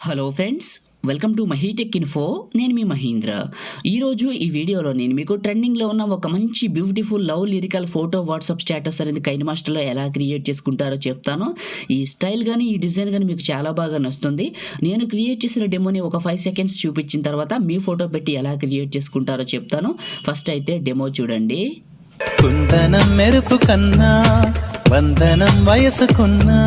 Hello friends, welcome to MahiTech info. నేను మీ మహీంద్ర. ఈరోజు ఈ వీడియోలో నేను మీకు ట్రెండింగ్లో ఉన్న ఒక మంచి beautiful love lyrical photo WhatsApp status అనేది కైన్మాస్టర్లో ఎలా క్రియేట్ చేసుకుంటారో చెప్తాను. ఈ స్టైల్ కానీ ఈ డిజైన్ కానీ మీకు చాలా బాగా నచ్చుతుంది. నేను క్రియేట్ చేసిన డెమోని ఒక 5 సెకండ్స్ చూపించిన తర్వాత మీ ఫోటో పెట్టి ఎలా క్రియేట్ చేసుకుంటారో చెప్తాను. ఫస్ట్ అయితే డెమో చూడండి. కుందనం మెరుపు కన్నా వందనం వయసుకున్నా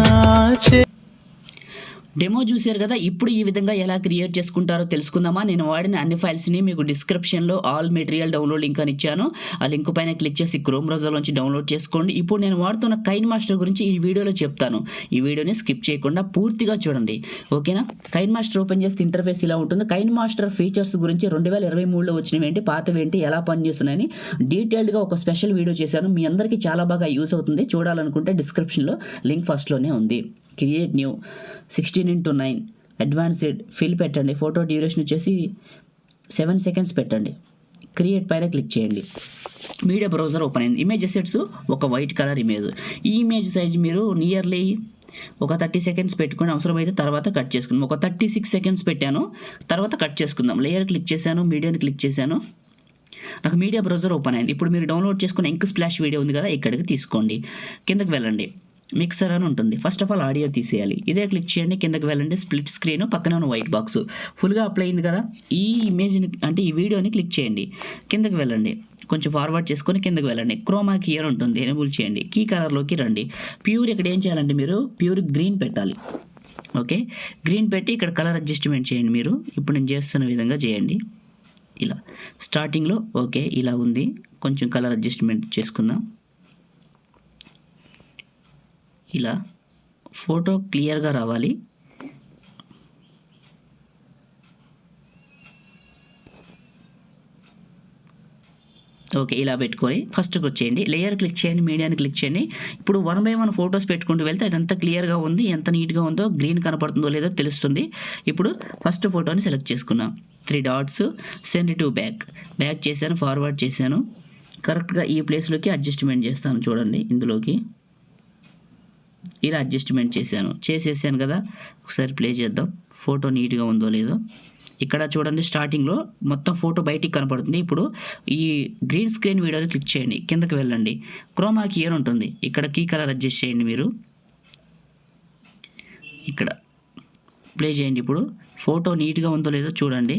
డెమో చూశారు కదా. ఇప్పుడు ఈ విధంగా ఎలా క్రియేట్ చేసుకుంటారో తెలుసుకుందామా. నేను వాడిన అన్ని ఫైల్స్ని మీకు డిస్క్రిప్షన్లో ఆల్ మెటీరియల్ డౌన్లోడ్ లింక్ అని ఇచ్చాను. ఆ లింక్ పైన క్లిక్ చేసి క్రోమ్ బ్రౌజర్లోంచి డౌన్లోడ్ చేసుకోండి. ఇప్పుడు నేను వాడుతున్న కైన్మాస్టర్ గురించి ఈ వీడియోలో చెప్తాను. ఈ వీడియోని స్కిప్ చేయకుండా పూర్తిగా చూడండి, ఓకేనా. కైన్మాస్టర్ ఓపెన్ చేస్తే ఇంటర్ఫేస్ ఇలా ఉంటుంది. కైన్మాస్టర్ ఫీచర్స్ గురించి 2023లో వచ్చినవి ఏంటి, పాతవి ఏంటి, ఎలా పనిచేస్తున్నాయని డీటెయిల్డ్గా ఒక స్పెషల్ వీడియో చేశాను. మీ అందరికీ చాలా బాగా యూస్ అవుతుంది. చూడాలనుకుంటే డిస్క్రిప్షన్లో లింక్ ఫస్ట్లోనే ఉంది. క్రియేట్ న్యూ 16:9 అడ్వాన్స్డ్ ఫిల్ పెట్టండి. ఫోటో డ్యూరేషన్ వచ్చేసి 7 సెకండ్స్ పెట్టండి. క్రియేట్ పైన క్లిక్ చేయండి. మీడియా బ్రౌజర్ ఓపెన్ అయింది. ఇమేజ్ అసెట్స్ ఒక వైట్ కలర్ ఇమేజ్. ఈ ఇమేజ్ సైజ్ మీరు నియర్లీ ఒక 30 సెకండ్స్ పెట్టుకుని అవసరమైతే తర్వాత కట్ చేసుకుందాం. ఒక 36 సెకండ్స్ పెట్టాను, తర్వాత కట్ చేసుకుందాం. లేయర్ క్లిక్ చేశాను, మీడియాని క్లిక్ చేశాను. నాకు మీడియా బ్రౌజర్ ఓపెన్ అయింది. ఇప్పుడు మీరు డౌన్లోడ్ చేసుకున్న ఇంక్ స్ప్లాష్ వీడియో ఉంది కదా, ఇక్కడికి తీసుకోండి. కిందకి వెళ్ళండి, మిక్సర్ అని ఉంటుంది. ఫస్ట్ ఆఫ్ ఆల్ ఆడియో తీసేయాలి. ఇదే క్లిక్ చేయండి, కిందకి వెళ్ళండి. స్ప్లిట్ స్క్రీన్ పక్కన ఉన్న వైట్ బాక్స్ ఫుల్గా అప్లై అయింది కదా. ఈ ఇమేజ్ని అంటే ఈ వీడియోని క్లిక్ చేయండి, కిందకి వెళ్ళండి, కొంచెం ఫార్వర్డ్ చేసుకొని కిందకి వెళ్ళండి. క్రోమా కీ అని ఉంటుంది, ఎనేబుల్ చేయండి. కీ కలర్లోకి రండి. ప్యూర్ ఇక్కడ ఏం చేయాలంటే మీరు ప్యూర్ గ్రీన్ పెట్టాలి. ఓకే, గ్రీన్ పెట్టి ఇక్కడ కలర్ అడ్జస్ట్మెంట్ చేయండి. మీరు ఇప్పుడు నేను చేస్తున్న విధంగా చేయండి. ఇలా స్టార్టింగ్లో ఓకే ఇలా ఉంది. కొంచెం కలర్ అడ్జస్ట్మెంట్ చేసుకుందాం. ఇలా ఫోటో క్లియర్గా రావాలి. ఓకే, ఇలా పెట్టుకొని ఫస్ట్కి వచ్చేయండి. లేయర్ క్లిక్ చేయండి, మీడియాని క్లిక్ చేయండి. ఇప్పుడు 1 by 1 ఫొటోస్ పెట్టుకుంటూ వెళ్తే అదంతా క్లియర్గా ఉంది. ఎంత నీట్గా ఉందో, గ్రీన్ కనపడుతుందో లేదో తెలుస్తుంది. ఇప్పుడు ఫస్ట్ ఫోటోని సెలెక్ట్ చేసుకున్నాం. 3 dots, send to back. Back చేశాను, ఫార్వర్డ్ చేశాను. కరెక్ట్గా ఈ ప్లేస్లోకి అడ్జస్ట్మెంట్ చేస్తాను. చూడండి, ఇందులోకి ఇలా అడ్జస్ట్మెంట్ చేసేసాను కదా. ఒకసారి ప్లే చేద్దాం, ఫోటో నీట్గా ఉందో లేదో. ఇక్కడ చూడండి, స్టార్టింగ్లో మొత్తం ఫోటో బయటికి కనపడుతుంది. ఇప్పుడు ఈ గ్రీన్ స్క్రీన్ వీడియోని క్లిక్ చేయండి, కిందకి వెళ్ళండి. క్రోమా కీ అని ఉంటుంది, ఇక్కడ కీ కలర్ అడ్జస్ట్ చేయండి. మీరు ఇక్కడ ప్లే చేయండి. ఇప్పుడు ఫోటో నీట్గా ఉందో లేదో చూడండి.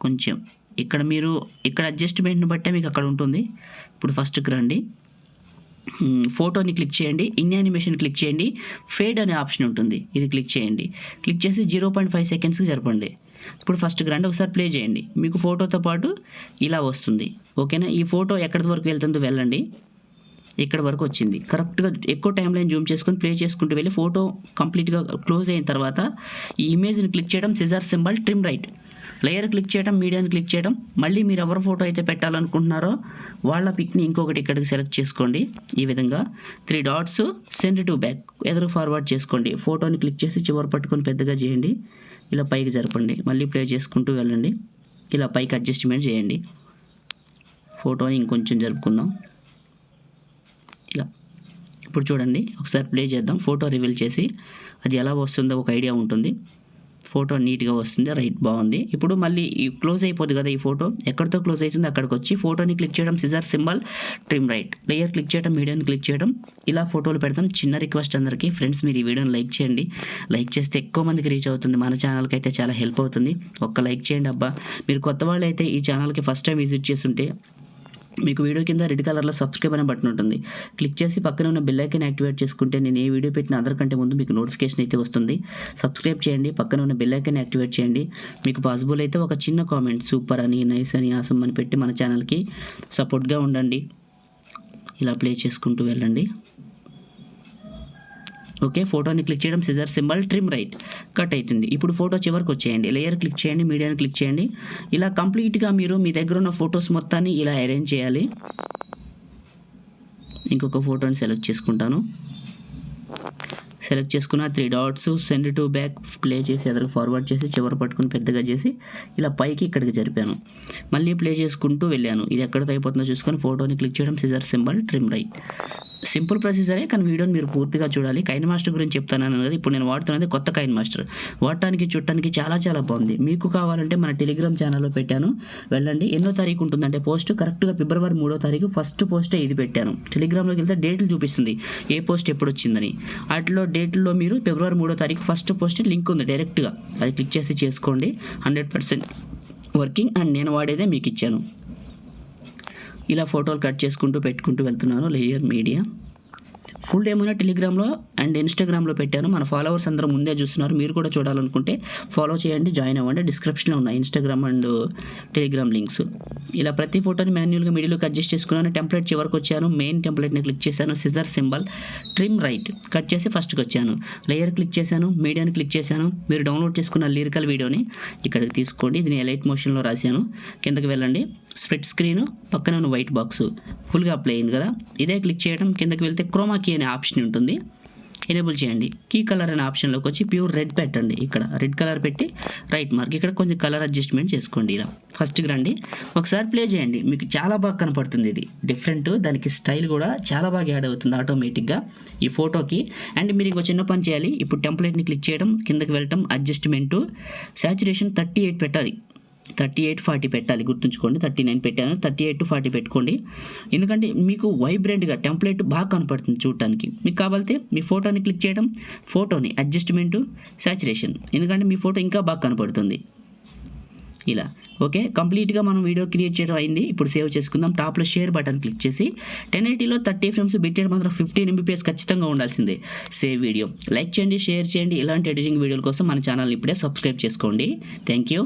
కొంచెం ఇక్కడ మీరు ఇక్కడ అడ్జస్ట్మెంట్ని బట్టే మీకు అక్కడ ఉంటుంది. ఇప్పుడు ఫస్ట్కి రండి, ఫోటోని క్లిక్ చేయండి, ఇన్ యానిమేషన్ క్లిక్ చేయండి. ఫేడ్ అనే ఆప్షన్ ఉంటుంది, ఇది క్లిక్ చేయండి. క్లిక్ చేసి 0.5 సెకండ్స్కి జరపండి. ఇప్పుడు ఫస్ట్కి రండి, ఒకసారి ప్లే చేయండి. మీకు ఫోటోతో పాటు ఇలా వస్తుంది, ఓకేనా. ఈ ఫోటో ఎక్కడి వరకు వెళ్తుందో వెళ్ళండి. ఇక్కడ వరకు వచ్చింది. కరెక్ట్గా ఎక్కువ టైం లైన్ జూమ్ చేసుకొని ప్లే చేసుకుంటూ వెళ్ళి ఫోటో కంప్లీట్గా క్లోజ్ అయిన తర్వాత ఈ ఇమేజ్ని క్లిక్ చేయడం, scissor symbol, trim right. Layer click చేయడం, మీడియాని క్లిక్ చేయడం. మళ్ళీ మీరు ఎవరి ఫోటో అయితే పెట్టాలనుకుంటున్నారో వాళ్ళ పిక్ని ఇంకొకటి ఇక్కడికి సెలెక్ట్ చేసుకోండి. ఈ విధంగా 3 డాట్స్, సెండ్ టు బ్యాక్, ఎదురు ఫార్వర్డ్ చేసుకోండి. ఫోటోని క్లిక్ చేసి చివరి పట్టుకొని పెద్దగా చేయండి. ఇలా పైకి జరపండి. మళ్ళీ ప్లే చేసుకుంటూ వెళ్ళండి. ఇలా పైకి అడ్జస్ట్మెంట్ చేయండి. ఫోటోని ఇంకొంచెం జరుపుకుందాం. ఇలా ఇప్పుడు చూడండి, ఒకసారి ప్లే చేద్దాం. ఫోటో రివీల్ చేసి అది ఎలా వస్తుందో ఒక ఐడియా ఉంటుంది. ఫోటో నీట్గా వస్తుంది, రైట్, బాగుంది. ఇప్పుడు మళ్ళీ క్లోజ్ అయిపోద్ది కదా. ఈ ఫోటో ఎక్కడితో క్లోజ్ అవుతుంది అక్కడికి వచ్చి ఫోటోని క్లిక్ చేయడం, scissor symbol, trim right. Layer click చేయడం, మీడియాని క్లిక్ చేయడం. ఇలా ఫోటోలు పెడతాం. చిన్న రిక్వెస్ట్ అందరికీ, ఫ్రెండ్స్, మీరు ఈ వీడియోని లైక్ చేయండి. లైక్ చేస్తే ఎక్కువ మందికి రీచ్ అవుతుంది. మన ఛానల్కి అయితే చాలా హెల్ప్ అవుతుంది. ఒక్క లైక్ చేయండి అబ్బా. మీరు కొత్త వాళ్ళు అయితే ఈ ఛానల్కి ఫస్ట్ టైం విజిట్ చేస్తుంటే మీకు వీడియో కింద రెడ్ కలర్లో సబ్స్క్రైబ్ అనే బటన్ ఉంటుంది. క్లిక్ చేసి పక్కన ఉన్న బెల్ ఐకాన్ యాక్టివేట్ చేసుకుంటే నేను ఏ వీడియో పెట్టిన అందరికంటే ముందు మీకు నోటిఫికేషన్ అయితే వస్తుంది. సబ్స్క్రైబ్ చేయండి, పక్కన ఉన్న బెల్ ఐకాన్ యాక్టివేట్ చేయండి. మీకు పాసిబుల్ అయితే ఒక చిన్న కామెంట్, సూపర్ అని, నైస్ అని, ఆసమ్ అని పెట్టి మన ఛానల్కి సపోర్ట్గా ఉండండి. ఇలా ప్లే చేసుకుంటూ వెళ్ళండి. ఓకే, ఫోటోని క్లిక్ చేయడం, scissor symbol, trim right, cut అవుతుంది. ఇప్పుడు ఫోటో చివరికి వచ్చేయండి. లేయర్ క్లిక్ చేయండి, మీడియాని క్లిక్ చేయండి. ఇలా కంప్లీట్గా మీరు మీ దగ్గర ఉన్న ఫొటోస్ మొత్తాన్ని ఇలా అరేంజ్ చేయాలి. ఇంకొక ఫోటోని సెలెక్ట్ చేసుకుంటాను. సెలెక్ట్ చేసుకున్న 3 dots, send to back, play చేసి ఎదురు ఫార్వర్డ్ చేసి చివరి పట్టుకుని పెద్దగా చేసి ఇలా పైకి ఇక్కడికి జరిపాను. మళ్ళీ ప్లే చేసుకుంటూ వెళ్ళాను. ఇది ఎక్కడితో అయిపోతుందో చూసుకొని ఫోటోని క్లిక్ చేయడం, scissor symbol, trim right. Simple ప్రొసీజరే, కానీ వీడియోని మీరు పూర్తిగా చూడాలి. కైనమాస్టర్ గురించి చెప్తాను కదా, ఇప్పుడు నేను వాడుతున్నది కొత్త కైనమాస్టర్. వాడటానికి చూడటానికి చాలా చాలా బాగుంది. మీకు కావాలంటే మన టెలిగ్రామ్ ఛానల్లో పెట్టాను, వెళ్ళండి. ఎన్నో తారీఖు ఉంటుందంటే పోస్ట్ కరెక్ట్గా ఫిబ్రవరి 3వ తారీఖు ఫస్ట్ పోస్టే ఇది పెట్టాను. టెలిగ్రామ్లోకి వెళ్తే డేట్లు చూపిస్తుంది, ఏ పోస్ట్ ఎప్పుడు వచ్చిందని. వాటిలో డేట్లో మీరు ఫిబ్రవరి 3వ తారీఖు ఫస్ట్ పోస్ట్ లింక్ ఉంది, డైరెక్ట్గా అది క్లిక్ చేసి చేసుకోండి. 100% వర్కింగ్, అండ్ నేను వాడేదే మీకు ఇచ్చాను. ఇలా ఫోటోలు కట్ చేసుకుంటూ పెట్టుకుంటూ వెళ్తున్నాను. లేయర్ మీడియా ఫుల్ ఏమైనా టెలిగ్రామ్లో అండ్ ఇన్స్టాగ్రామ్లో పెట్టాను. మన ఫాలోవర్స్ అందరూ ముందే చూస్తున్నారు. మీరు కూడా చూడాలనుకుంటే ఫాలో చేయండి, జాయిన్ అవ్వండి. డిస్క్రిప్షన్లో ఉన్నాయి ఇన్స్టాగ్రామ్ అండ్ టెలిగ్రామ్ లింక్స్. ఇలా ప్రతి ఫోటోని మాన్యువల్గా మిడిల్లోకి అడ్జస్ట్ చేసుకున్నాను. టెంప్లెట్ చివరికి వచ్చాను, మెయిన్ టెంప్లెట్ని క్లిక్ చేశాను, scissor symbol, trim right cut చేసి ఫస్ట్కి వచ్చాను. లేయర్ క్లిక్ చేశాను, మీడియాని క్లిక్ చేశాను. మీరు డౌన్లోడ్ చేసుకున్న లిరికల్ వీడియోని ఇక్కడికి తీసుకోండి. ఇది నేను ఎలైట్ మోషన్లో రాశాను. కిందకి వెళ్ళండి, స్ప్లిట్ స్క్రీన్ పక్కన ఉన్న వైట్ బాక్స్ ఫుల్గా అప్లై అయింది కదా, ఇదే క్లిక్ చేయడం. కిందకి వెళ్తే క్రోమా కీ అనే ఆప్షన్ ఉంటుంది, ఎనేబుల్ చేయండి. కీ కలర్ అనే ఆప్షన్లోకి వచ్చి ప్యూర్ రెడ్ పెట్టండి. ఇక్కడ రెడ్ కలర్ పెట్టి రైట్ మార్క్, ఇక్కడ కొంచెం కలర్ అడ్జస్ట్మెంట్ చేసుకోండి. ఇలా ఫస్ట్కి రండి, ఒకసారి ప్లే చేయండి. మీకు చాలా బాగా కనపడుతుంది, ఇది డిఫరెంట్. దానికి స్టైల్ కూడా చాలా బాగా యాడ్ అవుతుంది ఆటోమేటిక్గా ఈ ఫోటోకి. అండ్ మీరు ఇంకో చిన్న పని చేయాలి. ఇప్పుడు టెంప్లెట్ని క్లిక్ చేయడం, కిందకి వెళ్ళటం, అడ్జస్ట్మెంటు, సాచురేషన్ 38 పెట్టాలి. 38-40 పెట్టాలి, గుర్తుంచుకోండి. 39 పెట్టాను, 38-40 పెట్టుకోండి. ఎందుకంటే మీకు వైబ్రెంట్గా టెంప్లెట్ బాగా కనపడుతుంది చూడటానికి. మీకు కావాలంటే మీ ఫోటోని క్లిక్ చేయడం, ఫోటోని అడ్జస్ట్మెంటు, సాచురేషన్, ఎందుకంటే మీ ఫోటో ఇంకా బాగా కనపడుతుంది. ఇలా ఓకే, కంప్లీట్గా మనం వీడియో క్రియేట్ చేయడం అయింది. ఇప్పుడు సేవ్ చేసుకుందాం. టాప్లో షేర్ బటన్ క్లిక్ చేసి 1080లో 30 frames, బిట్రేట్ మాత్రం 15 mbps ఖచ్చితంగా ఉండాల్సిందే. సేవ్ వీడియో, లైక్ చేయండి, షేర్ చేయండి. ఇలాంటి ఎడిటింగ్ వీడియోల కోసం మన ఛానల్ ఇప్పుడే సబ్స్క్రైబ్ చేసుకోండి. Thank you.